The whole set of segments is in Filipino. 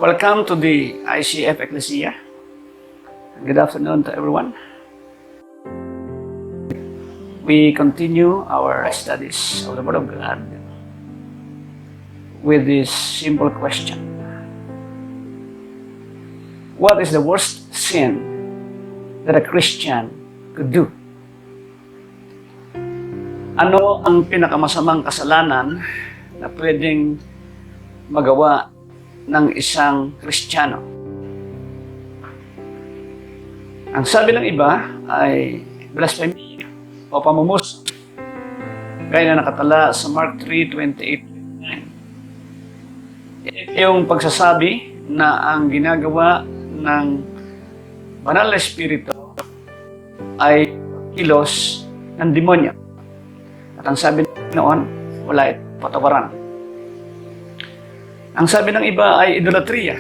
Welcome to the ICF Ecclesia. Good afternoon to everyone. We continue our studies of the Word of God with this simple question. What is the worst sin that a Christian could do? Ano ang pinakamasamang kasalanan na pwedeng magawa ng isang Kristiyano? Ang sabi ng iba ay blasphemy o pamumuso, gaya na nakatala sa Mark 3:28-29. Ito yung pagsasabi na ang ginagawa ng banal na espiritu ay kilos ng demonyo. At ang sabi noon, wala ito patawaran. Ang sabi ng iba ay idolatria.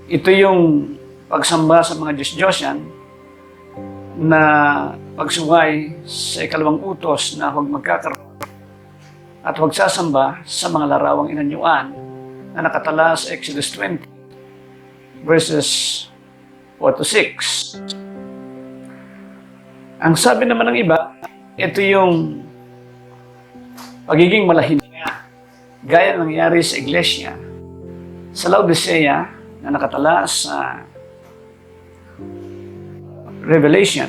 Ito yung pagsamba sa mga Diyos-Diyosan na pagsuway sa ikalawang utos na huwag magkakaroon at huwag sasamba sa mga larawang inanyuan na nakatala sa Exodus 20, verses 4-6. Ang sabi naman ng iba, ito yung pagiging malahininga, gaya ng nangyari sa iglesia sa Laodicea na nakatala sa Revelation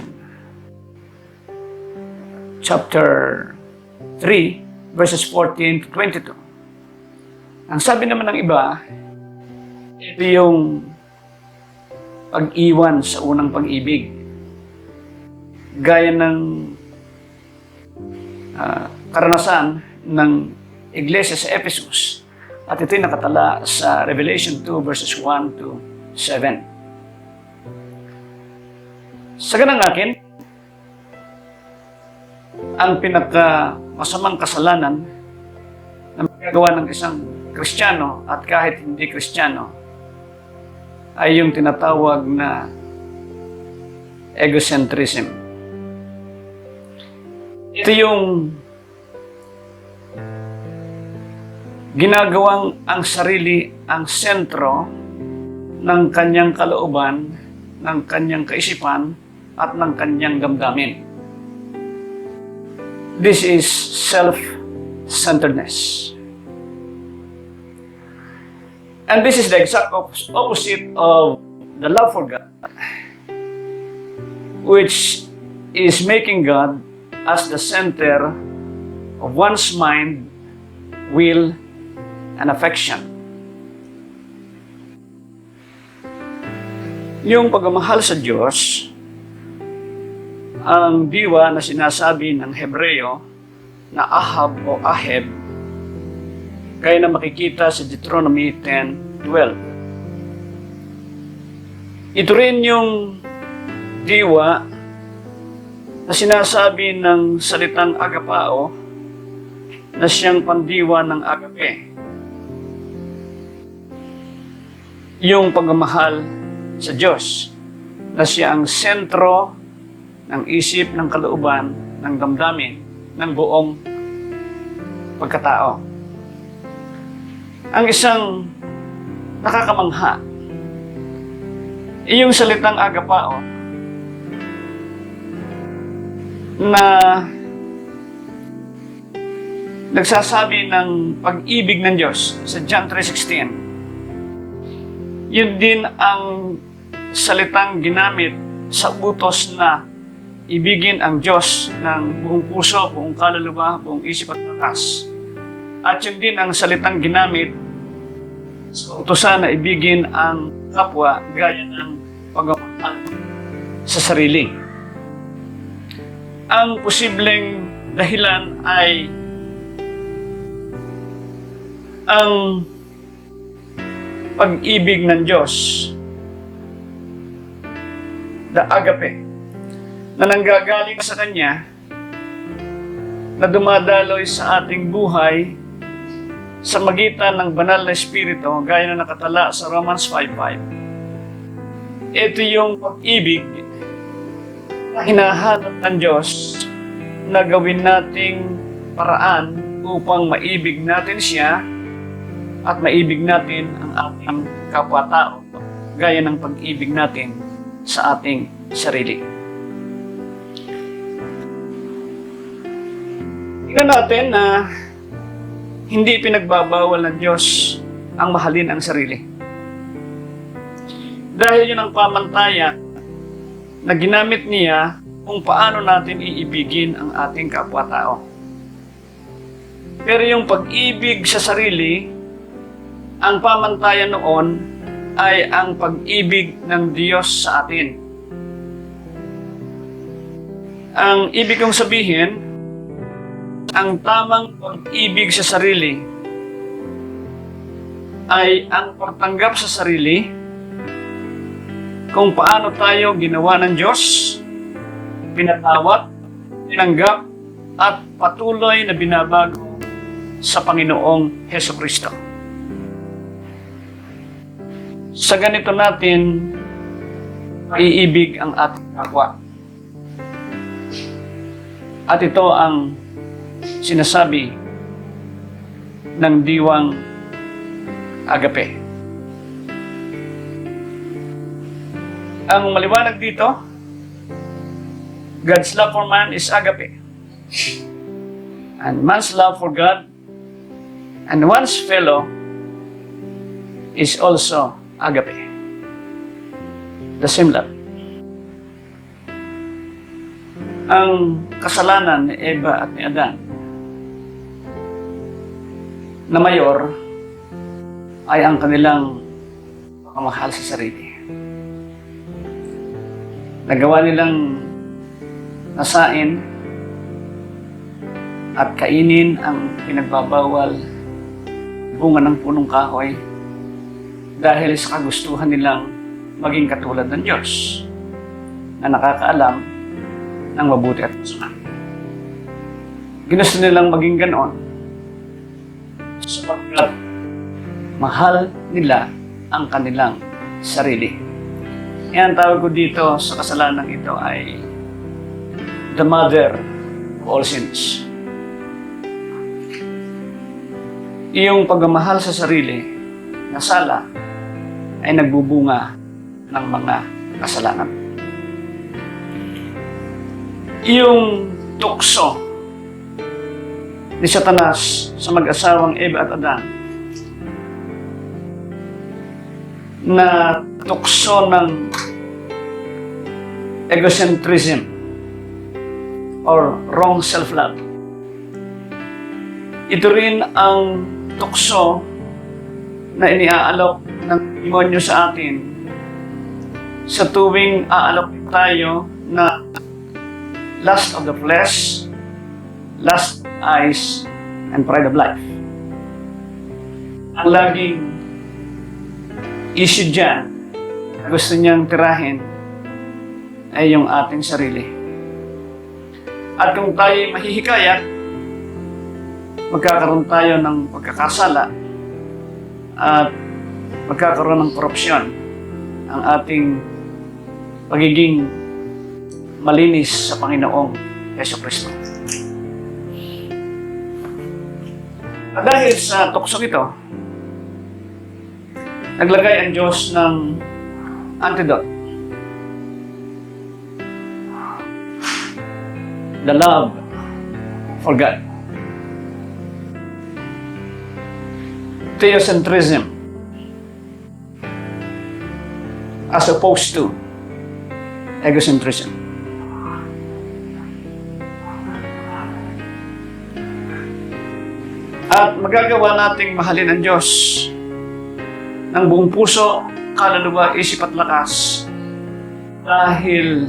chapter 3 verses 14-22. Ang sabi naman ng iba, ito yung pag-iwan sa unang pag-ibig, gaya ng karanasan ng iglesia sa Ephesus. At ito'y nakatala sa Revelation 2 verses 1-7. Sa ganang akin, ang pinakamasamang kasalanan na magagawa ng isang Kristiyano at kahit hindi Kristiyano ay yung tinatawag na egocentrism. Ito yung ginagawang ang sarili ang sentro ng kanyang kalooban, ng kanyang kaisipan, at ng kanyang damdamin. This is self-centeredness. And this is the exact opposite of the love for God, which is making God as the center of one's mind, will, and affection. Yung pagmamahal sa Diyos, ang diwa na sinasabi ng Hebreo na Ahab o Aheb, kaya na makikita sa Deuteronomy 10:12. Ito rin yung diwa na sinasabi ng salitang agapao na siyang pandiwa ng agape. Yung pagmamahal sa Diyos na siya ang sentro ng isip, ng kalooban, ng damdamin, ng buong pagkatao. Ang isang nakakamangha, iyong salitang agapao na nagsasabi ng pag-ibig ng Diyos sa John 3:16. Yun din ang salitang ginamit sa utos na ibigin ang Diyos ng buong puso, buong kaluluwa, buong isip at lakas. At yun din ang salitang ginamit sa utosan na ibigin ang kapwa gaya ng pagmamahal sa sarili. Ang posibleng dahilan ay ang pag-ibig ng Diyos, the agape, na nanggagaling sa Kanya, na dumadaloy sa ating buhay sa magitan ng banal na Espiritu, gaya na nakatala sa Romans 5:5. Ito yung pag-ibig na hinahanap ng Diyos na gawin nating paraan upang maibig natin siya at maibig natin ang ating kapwa-tao gaya ng pag-ibig natin sa ating sarili. Tingnan natin na hindi pinagbabawal ng Diyos ang mahalin ang sarili. Dahil yun ang pamantayan na ginamit niya kung paano natin iibigin ang ating kapwa-tao. Pero yung pag-ibig sa sarili, ang pamantayan noon ay ang pag-ibig ng Diyos sa atin. Ang ibig kong sabihin, ang tamang pag-ibig sa sarili ay ang pagtanggap sa sarili kung paano tayo ginawa ng Diyos, pinatawad, tinanggap, at patuloy na binabago sa Panginoong Hesukristo. Sa ganito natin iibig ang ating kapwa. At ito ang sinasabi ng diwang agape. Ang maliwanag dito, God's love for man is agape. And man's love for God and one's fellow is also agape. The same love. Ang kasalanan ni Eva at ni Adan na mayor ay ang kanilang pamahal sa sarili. Nagawa nilang nasain at kainin ang pinagbabawal bunga ng punong kahoy dahil sa kagustuhan nilang maging katulad ng Diyos na nakakaalam ng mabuti at masama. Ginusto nilang maging ganoon sapagkat mahal nila ang kanilang sarili. Yan tawag ko dito sa kasalanan ito ay the mother of all sins. Iyong pagmamahal sa sarili na sala ay nagbubunga ng mga kasalanan. Iyong tukso ni Satanas sa mag-asawang Eva at Adan na tukso ng egocentrism or wrong self-love. Ito rin ang tukso na iniaalok ng demonyo sa atin sa tuwing aalok tayo na lust of the flesh, lust of eyes, and pride of life. Ang laging issue dyan na gusto niyang tirahin ay yung ating sarili. At kung tayo mahihikayat, magkakaroon tayo ng pagkakasala at magkakaroon ng korupsyon ang ating pagiging malinis sa Panginoong Hesukristo. At dahil sa tuksong ito, naglagay ang Diyos ng antidote. The love for God. Theocentrism as opposed to egocentrism. At magagawa nating mahalin ang Diyos ng buong puso, kaluluwa, isip at lakas dahil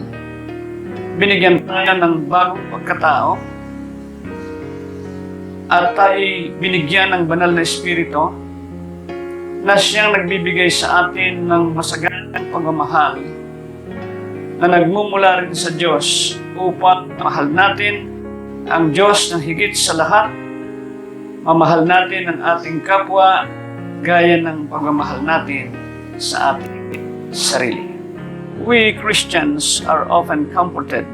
binigyan tayo ng bagong pagkatao at tayo binigyan ng banal na Espiritu na siyang nagbibigay sa atin ng masaganang pagmamahal na nagmumula rin sa Diyos upang mahal natin ang Diyos ng higit sa lahat, mamahal natin ang ating kapwa gaya ng pagmamahal natin sa ating sarili. We Christians are often comforted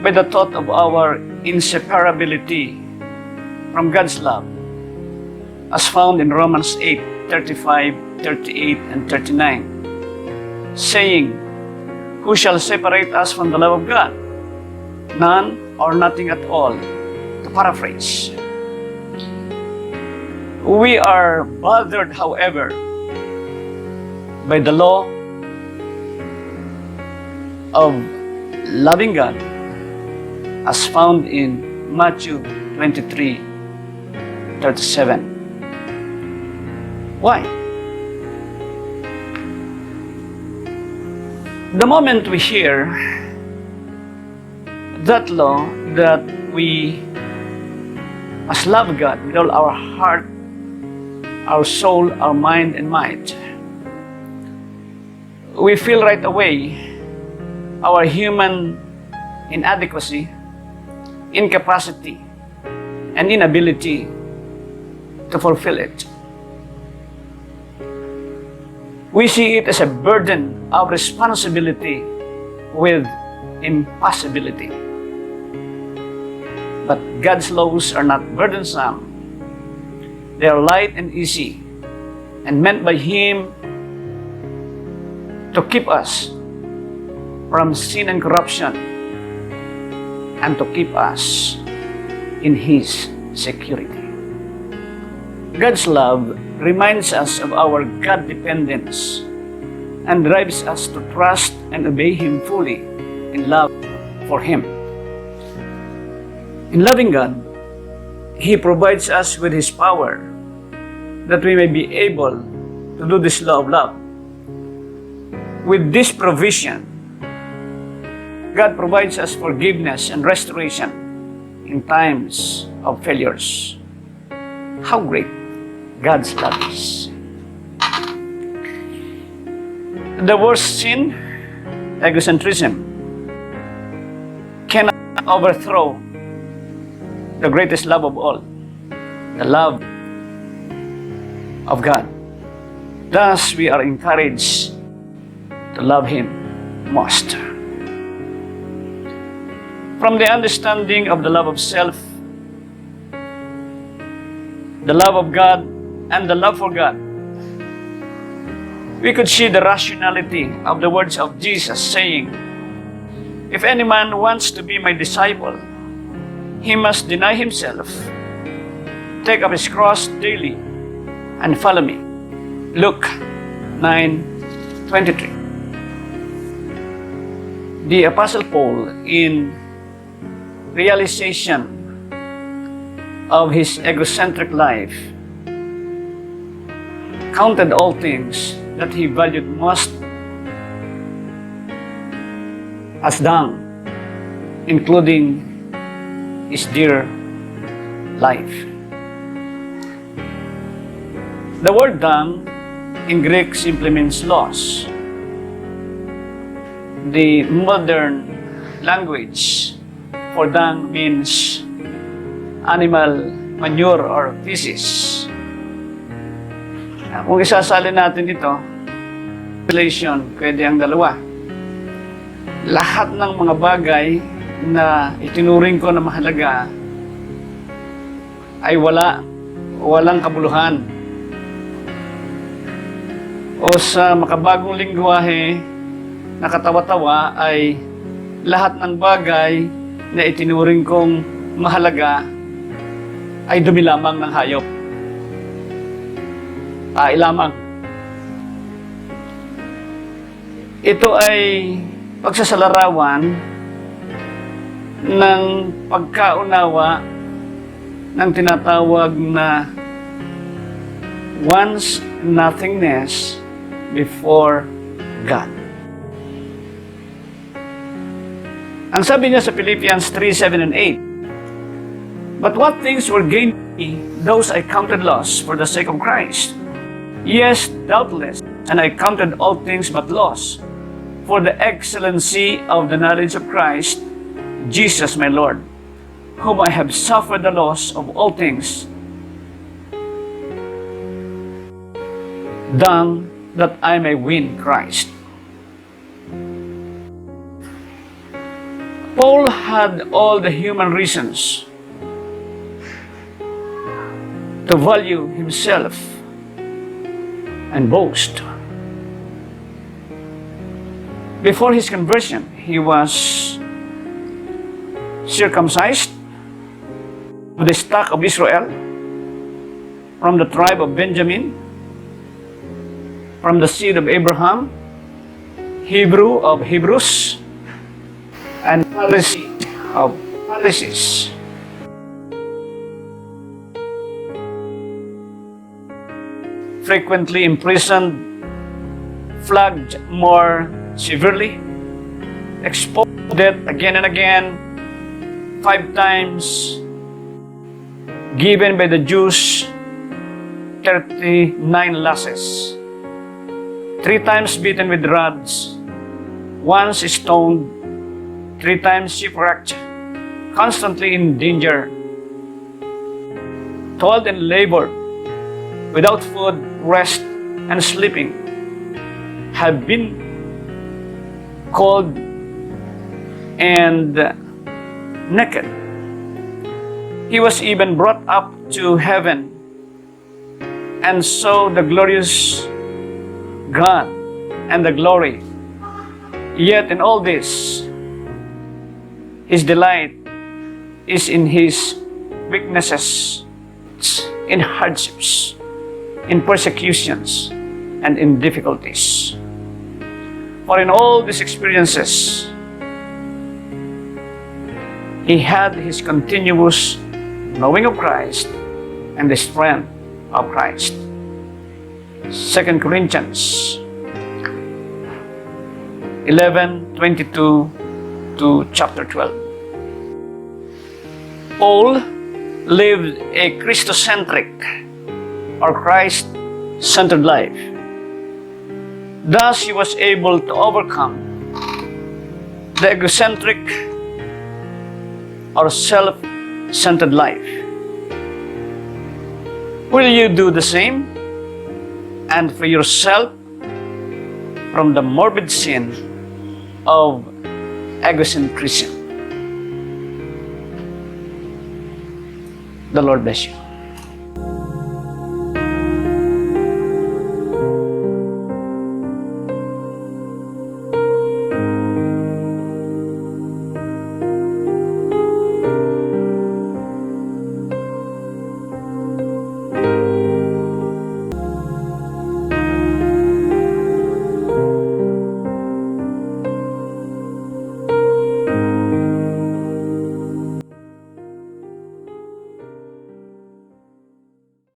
by the thought of our inseparability from God's love as found in Romans 8:35, 38, and 39, saying, "Who shall separate us from the love of God? None or nothing at all." To paraphrase, we are bothered, however, by the law of loving God as found in Matthew 23:37. Why? The moment we hear that law, that we must love God with all our heart, our soul, our mind, and might, we feel right away our human inadequacy, incapacity, and inability to fulfill it. We see it as a burden of responsibility with impossibility. But God's laws are not burdensome. They are light and easy, and meant by Him to keep us from sin and corruption, and to keep us in His security. God's love reminds us of our God dependence and drives us to trust and obey Him fully in love for Him. In loving God, He provides us with His power that we may be able to do this law of love. With this provision, God provides us forgiveness and restoration in times of failures. How great God's love is. The worst sin, egocentrism, cannot overthrow the greatest love of all, the love of God. Thus, we are encouraged to love Him most. From the understanding of the love of self, the love of God, and the love for God, we could see the rationality of the words of Jesus saying, "If any man wants to be my disciple, he must deny himself, take up his cross daily, and follow me." Luke 9:23. The Apostle Paul, in realization of his egocentric life, counted all things that he valued most as dung, including his dear life. The word dung in Greek simply means loss. The modern language for dung means animal manure or feces. Kung isasalin natin ito, translation, pwede ang dalawa. Lahat ng mga bagay na itinuring ko na mahalaga ay walang kabuluhan. O sa makabagong lingwahe na katawa-tawa ay lahat ng bagay na itinuring kong mahalaga ay dumi lamang ng hayop. Lamang. Ito ay pagsasalarawan ng pagkaunawa ng tinatawag na one's nothingness before God. Ang sabi niya sa Philippians 3:7 and 8, "But what things were gained to me, those I counted loss for the sake of Christ. Yes, doubtless, and I counted all things but loss, for the excellency of the knowledge of Christ, Jesus my Lord, whom I have suffered the loss of all things, dung, that I may win Christ." Paul had all the human reasons to value himself and boast. Before his conversion, he was circumcised with the stock of Israel, from the tribe of Benjamin, from the seed of Abraham, Hebrew of Hebrews, and Pharisee of Pharisees. Frequently imprisoned, flogged more severely, exposed to death again and again, 5 times, given by the Jews 39 lashes, 3 times beaten with rods, once stoned, 3 times shipwrecked, constantly in danger, toiled and labored, without food, rest, and sleeping, have been cold and naked. He was even brought up to heaven and saw the glorious God and the glory. Yet in all this, his delight is in his weaknesses, in hardships, in persecutions, and in difficulties. For in all these experiences, he had his continuous knowing of Christ and the strength of Christ. 2 Corinthians 11:22 to chapter 12. Paul lived a Christ-centric or Christ-centered life. Thus, he was able to overcome the egocentric or self-centered life. Will you do the same and free yourself from the morbid sin of egocentrism? The Lord bless you.